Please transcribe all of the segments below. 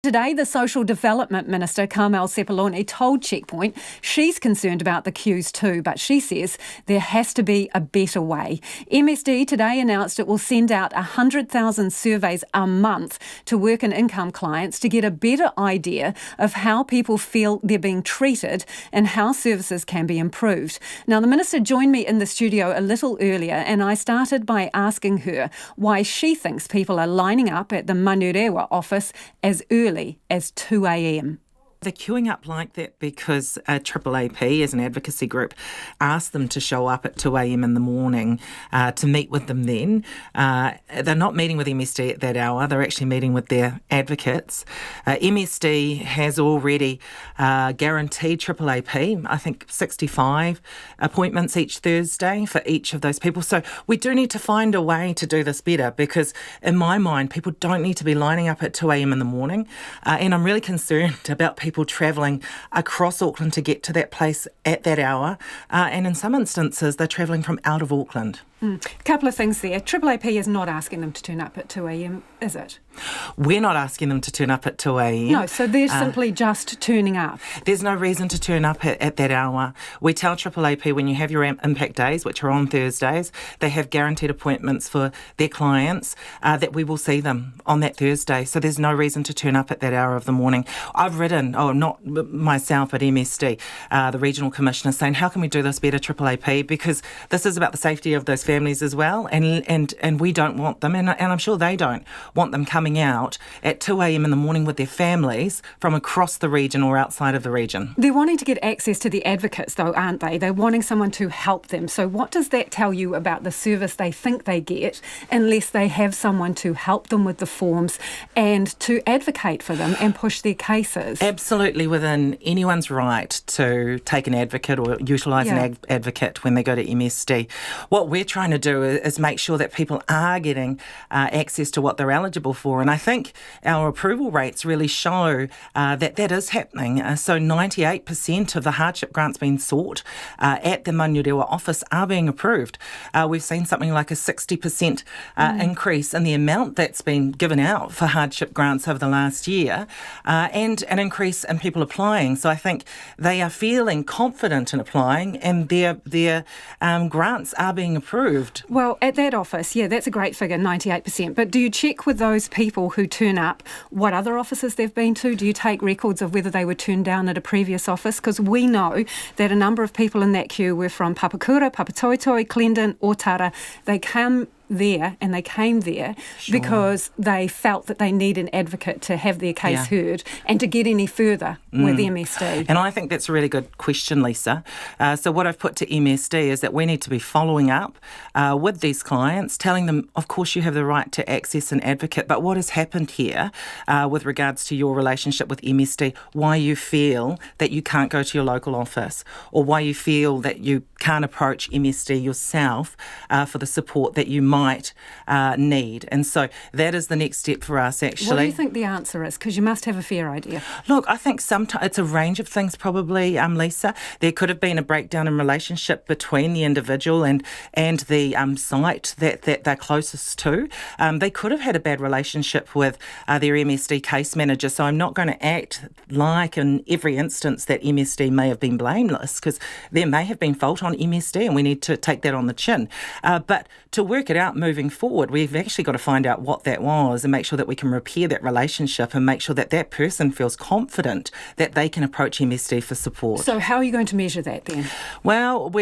Today, the Social Development Minister Carmel Sepuloni told Checkpoint she's concerned about the queues too, but she says there has to be a better way. MSD today announced it will send out 100,000 surveys a month to work and income clients to get a better idea of how people feel they're being treated and how services can be improved. Now, the Minister joined me in the studio a little earlier and I started by asking her why she thinks people are lining up at the Manurewa office as early as 2 a.m. They're queuing up like that because AAAP, as an advocacy group, asked them to show up at 2 a.m. in the morning to meet with them then. They're not meeting with MSD at that hour. They're actually meeting with their advocates. MSD has already guaranteed AAAP, I think, 65 appointments each Thursday for each of those people. So we do need to find a way to do this better because, in my mind, people don't need to be lining up at 2 a.m. in the morning. And I'm really concerned about people travelling across Auckland to get to that place at that hour. And in some instances, they're travelling from out of Auckland. A couple of things there. AAAP is not asking them to turn up at 2 a.m, is it? We're not asking them to turn up at 2 a.m. No, so they're simply just turning up. There's no reason to turn up at that hour. We tell AAAP when you have your impact days, which are on Thursdays, they have guaranteed appointments for their clients, that we will see them on that Thursday. So there's no reason to turn up at that hour of the morning. I've written, not myself, but MSD, the Regional Commissioner, saying, how can we do this better, AAAP? Because this is about the safety of those families as well, and we don't want them, and I'm sure they don't want them coming out at 2 a.m. in the morning with their families from across the region or outside of the region. They're wanting to get access to the advocates though, aren't they? They're wanting someone to help them. So what does that tell you about the service they think they get unless they have someone to help them with the forms and to advocate for them and push their cases? Absolutely within anyone's right to take an advocate or utilise an advocate when they go to MSD. What we're trying to do is make sure that people are getting access to what they're eligible for. And I think our approval rates really show that is happening. So 98% of the hardship grants being sought at the Manurewa office are being approved. We've seen something like a 60% increase in the amount that's been given out for hardship grants over the last year, and an increase in people applying. So I think they are feeling confident in applying and their grants are being approved. Well, at that office, that's a great figure, 98%. But do you check with those people who turn up what other offices they've been to? Do you take records of whether they were turned down at a previous office? Because we know that a number of people in that queue were from Papakura, Papatoetoe, Clendon, Otara. They came there because they felt that they need an advocate to have their case heard and to get any further with MSD. And I think that's a really good question, Lisa. So what I've put to MSD is that we need to be following up with these clients, telling them, of course, you have the right to access an advocate, but what has happened here with regards to your relationship with MSD, why you feel that you can't go to your local office or why you feel that you can't approach MSD yourself for the support that you might need. And so that is the next step for us, actually. What do you think the answer is? Because you must have a fair idea. Look, I think sometimes it's a range of things probably, Lisa. There could have been a breakdown in relationship between the individual and the site that they're closest to. They could have had a bad relationship with their MSD case manager, so I'm not going to act like in every instance that MSD may have been blameless, because there may have been fault on MSD and we need to take that on the chin. But to work it out moving forward, we've actually got to find out what that was and make sure that we can repair that relationship and make sure that that person feels confident that they can approach MSD for support. So how are you going to measure that then? Well,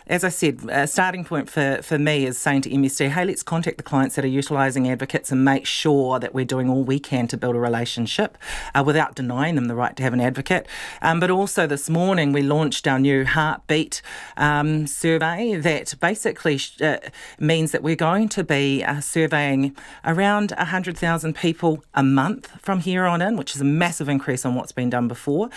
as I said, a starting point for me is saying to MSD, hey, let's contact the clients that are utilising advocates and make sure that we're doing all we can to build a relationship without denying them the right to have an advocate. But also this morning we launched our new Heartbeat survey that basically means that we're going to be surveying around 100,000 people a month from here on in, which is a massive increase on what's been done before.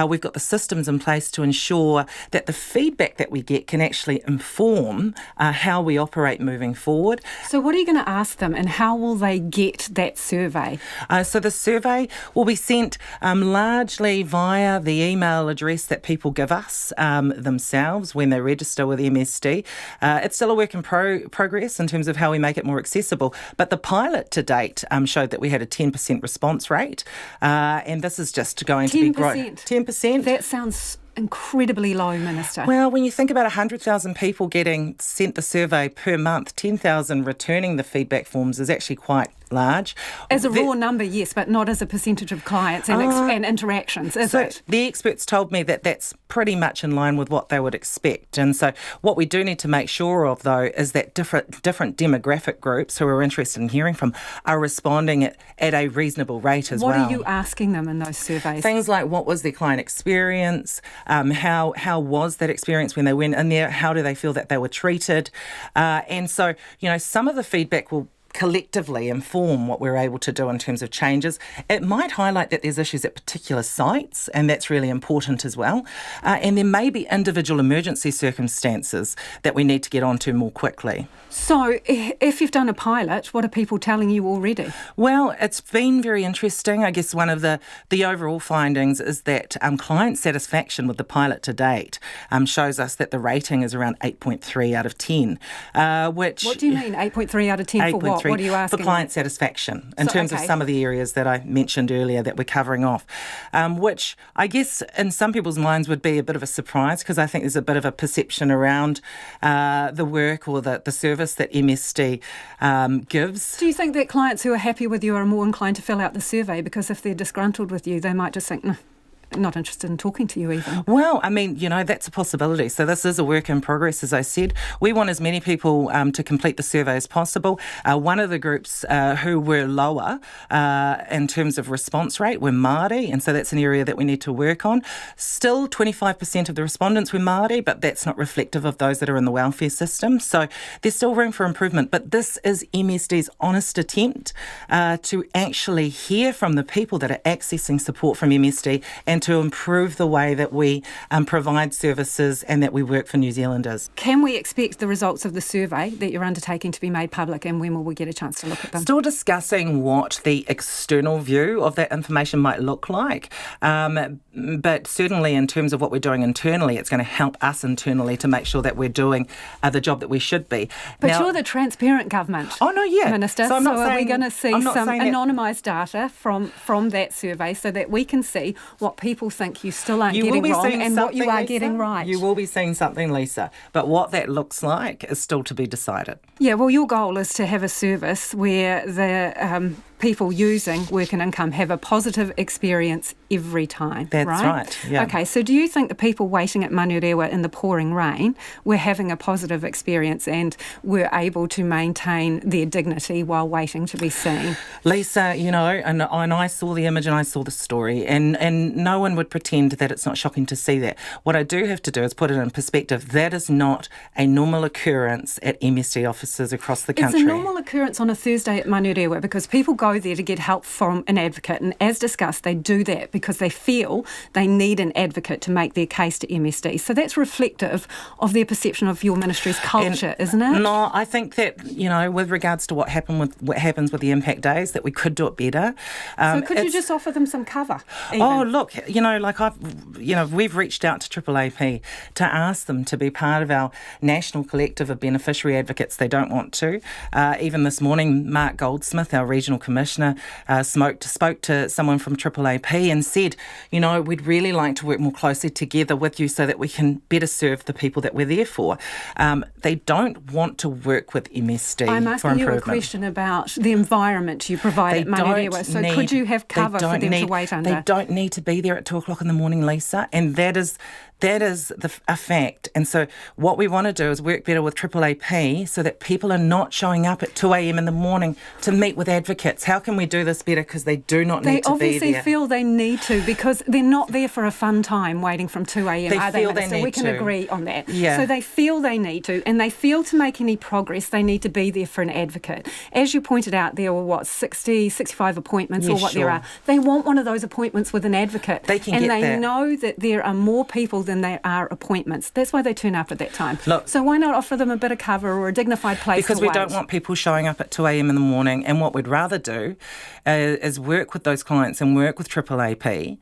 We've got the systems in place to ensure that the feedback that we get can actually inform how we operate moving forward. So what are you going to ask them and how will they get that survey? So the survey will be sent largely via the email address that people give us themselves when they register with MSD. It's still a work in progress in terms of of how we make it more accessible. But the pilot to date showed that we had a 10% response rate, and this is just going to be growing. 10%. That sounds incredibly low, Minister. Well, when you think about 100,000 people getting sent the survey per month, 10,000 returning the feedback forms is actually quite large. As a raw number, yes, but not as a percentage of clients and interactions, is it? The experts told me that that's pretty much in line with what they would expect. And so what we do need to make sure of, though, is that different demographic groups who are interested in hearing from are responding at a reasonable rate as well. What are you asking them in those surveys? Things like, what was their client experience? How was that experience when they went in there? How do they feel that they were treated? And so, some of the feedback will collectively inform what we're able to do in terms of changes. It might highlight that there's issues at particular sites, and that's really important as well. And there may be individual emergency circumstances that we need to get onto more quickly. So if you've done a pilot, what are people telling you already? Well, it's been very interesting. I guess one of the overall findings is that client satisfaction with the pilot to date shows us that the rating is around 8.3 out of 10. Which, what do you mean, 8.3 out of 10 for what? What are you asking? For client satisfaction, in terms of some of the areas that I mentioned earlier that we're covering off, which I guess in some people's minds would be a bit of a surprise, because I think there's a bit of a perception around the work or the service that MSD gives. Do you think that clients who are happy with you are more inclined to fill out the survey, because if they're disgruntled with you, they might just think, not interested in talking to you even? Well, I mean, that's a possibility. So this is a work in progress, as I said. We want as many people to complete the survey as possible. One of the groups who were lower in terms of response rate were Māori, and so that's an area that we need to work on. Still, 25% of the respondents were Māori, but that's not reflective of those that are in the welfare system. So there's still room for improvement. But this is MSD's honest attempt to actually hear from the people that are accessing support from MSD and to improve the way that we provide services and that we work for New Zealanders. Can we expect the results of the survey that you're undertaking to be made public, and when will we get a chance to look at them? Still discussing what the external view of that information might look like. But certainly in terms of what we're doing internally, it's going to help us internally to make sure that we're doing the job that we should be. But now, you're the transparent government, Minister, so are we going to see some anonymised data from that survey so that we can see what people think you still aren't getting wrong and what you are getting right? You will be seeing something, Lisa, but what that looks like is still to be decided. Yeah, well, your goal is to have a service where the people using work and income have a positive experience every time. That's right, yeah. Okay, so do you think the people waiting at Manurewa in the pouring rain were having a positive experience and were able to maintain their dignity while waiting to be seen? Lisa, and I saw the image and I saw the story, and no one would pretend that it's not shocking to see that. What I do have to do is put it in perspective. That is not a normal occurrence at MSD offices across the country. It's a normal occurrence on a Thursday at Manurewa because people go there to get help from an advocate, and as discussed, they do that because they feel they need an advocate to make their case to MSD. So that's reflective of their perception of your ministry's culture, isn't it? No, I think that, with regards to what happens with the impact days, that we could do it better. So could you just offer them some cover? Even? Oh, look, we've reached out to AAAP to ask them to be part of our national collective of beneficiary advocates. They don't want to. Even this morning, Mark Goldsmith, our regional commissioner, spoke to someone from AAAP and said, we'd really like to work more closely together with you so that we can better serve the people that we're there for. They don't want to work with MSD I'm for asking you a improvement. question about the environment you provide at Manurewa. So could you have cover for them to wait under? They don't need to be there at 2 o'clock in the morning, Lisa, and that is a fact. And so what we want to do is work better with AAAP so that people are not showing up at 2 a.m. in the morning to meet with advocates. How can we do this better? Because they do not need to be there. They obviously feel they need to, because they're not there for a fun time waiting from 2 a.m. They feel they need we can to. agree on that. Yeah. So they feel they need to, and they feel to make any progress, they need to be there for an advocate. As you pointed out, there were, 65 appointments or what there are. They want one of those appointments with an advocate. They can get that. And they know that there are more people than there are appointments. That's why they turn up at that time. Look, so why not offer them a bit of cover or a dignified place because to we wait? don't want people showing up at 2 a.m. in the morning, and what we'd rather do do is work with those clients and work with AAAP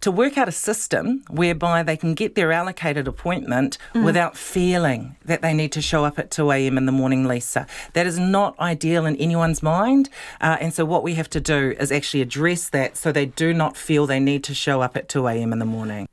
to work out a system whereby they can get their allocated appointment without feeling that they need to show up at 2 a.m. in the morning, Lisa. That is not ideal in anyone's mind. And so what we have to do is actually address that so they do not feel they need to show up at 2 a.m. in the morning.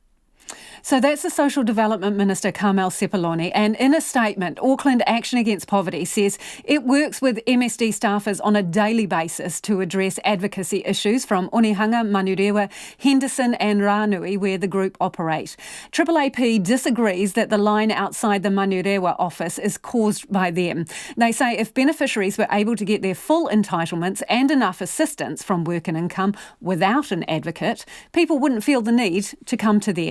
So that's the Social Development Minister Carmel Sepuloni, and in a statement, Auckland Action Against Poverty says it works with MSD staffers on a daily basis to address advocacy issues from Onehunga, Manurewa, Henderson and Ranui, where the group operate. AAAP disagrees that the line outside the Manurewa office is caused by them. They say if beneficiaries were able to get their full entitlements and enough assistance from work and income without an advocate, people wouldn't feel the need to come to them.